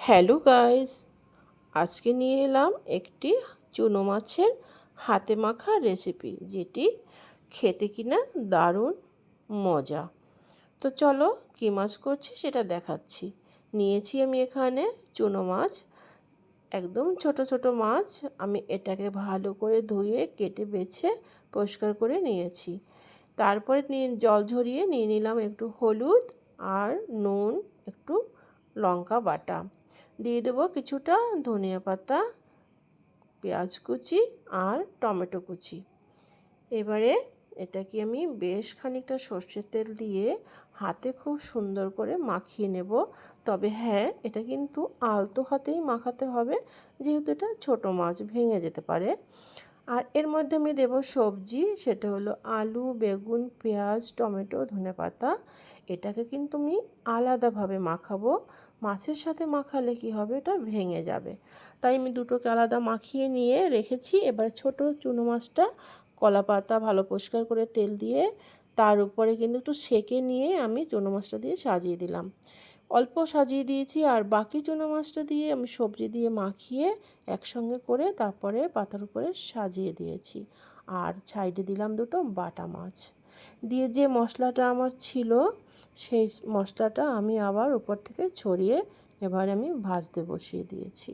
Hello guys, আজকে নিয়ে এলাম একটি চুনো মাছের হাতে মাখা রেসিপি, যেটি খেতে কিনা দারুণ মজা। তো চলো কী মাছ করছি সেটা দেখাচ্ছি। নিয়েছি আমি এখানে চুনো মাছ, একদম ছোট ছোট মাছ। আমি এটাকে ভালো করে ধুয়ে কেটে বেছে পরিষ্কার করে নিয়েছি। তারপরে জল ঝরিয়ে নিয়ে নিলাম একটু হলুদ আর নুন, একটু লঙ্কা বাটা, দিয়ে দেবো কিছুটা ধনিয়া পাতা, পেঁয়াজ কুচি আর টমেটো কুচি। এবারে এটাকে আমি বেশ খানিকটা সর্ষের তেল দিয়ে হাতে খুব সুন্দর করে মাখিয়ে নেব। তবে হ্যাঁ, এটা কিন্তু আলতো হাতেই মাখাতে হবে, যেহেতু এটা ছোটো মাছ, ভেঙে যেতে পারে। আর এর মধ্যে আমি দেবো সবজি, সেটা হলো আলু, বেগুন, পেঁয়াজ, টমেটো, ধনেপাতা। এটাকে কিন্তু আমি আলাদাভাবে মাখাবো। মাছের সাথে মাখালে কি হবে, এটা ভেঙে যাবে। তাই আমি দুটোকে আলাদা মাখিয়ে নিয়ে রেখেছি। এবার ছোট চুনো মাছটা কলা পাতা ভালো পরিষ্কার করে তেল দিয়ে তার উপরে কিন্তু একটু সেঁকে নিয়ে আমি চুনো মাছটা দিয়ে সাজিয়ে দিলাম। অল্প সাজিয়ে দিয়েছি, আর বাকি চুনো মাছটা দিয়ে আমি সবজি দিয়ে মাখিয়ে একসঙ্গে করে তারপরে পাতার উপরে সাজিয়ে দিয়েছি। আর সাইডে দিলাম দুটো বাটা মাছ দিয়ে, যে মশলাটা আমার ছিল সেই মশলাটা আমি আবার উপর থেকে ছড়িয়ে এবার আমি ভাজতে বসিয়ে দিয়েছি।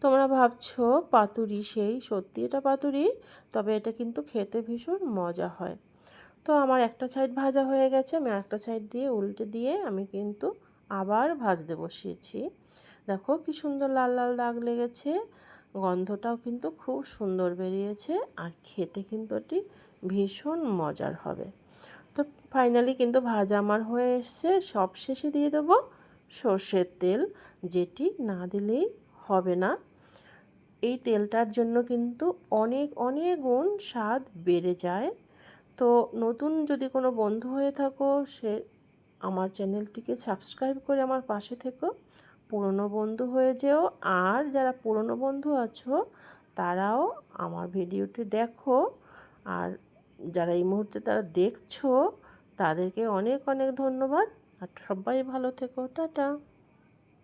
তোমরা ভাবছো পাতুরি, সেই সত্যি এটা পাতুরি, তবে এটা কিন্তু খেতে ভীষণ মজা হয়। তো আমার একটা সাইড ভাজা হয়ে গেছে, আমি আরেকটা সাইড দিয়ে উল্টে দিয়ে আমি কিন্তু আবার ভাজতে বসিয়েছি। দেখো কি সুন্দর লাল লাল দাগ লেগেছে, গন্ধটাও কিন্তু খুব সুন্দর বেরিয়েছে, আর খেতে কিন্তু এটি ভীষণ মজার হবে। তো ফাইনালি কিন্তু ভাজা আমার হয়ে এসছে। সব শেষে দিয়ে দেবো সর্ষের তেল, যেটি না দিলেই হবে না। এই তেলটার জন্য কিন্তু অনেক অনেক গুণ স্বাদ বেড়ে যায়। তো নতুন যদি কোনো বন্ধু হয়ে থাকো, সে আমার চ্যানেলটিকে সাবস্ক্রাইব করে আমার পাশে থেকো। পুরনো বন্ধু হয়ে যেও, আর যারা পুরনো বন্ধু আছো তারাও আমার ভিডিওটি দেখো। আর যারা এই মুহূর্তে তারা দেখছো, তাদেরকে অনেক অনেক ধন্যবাদ। আর সবাই ভালো থেকো, টাটা।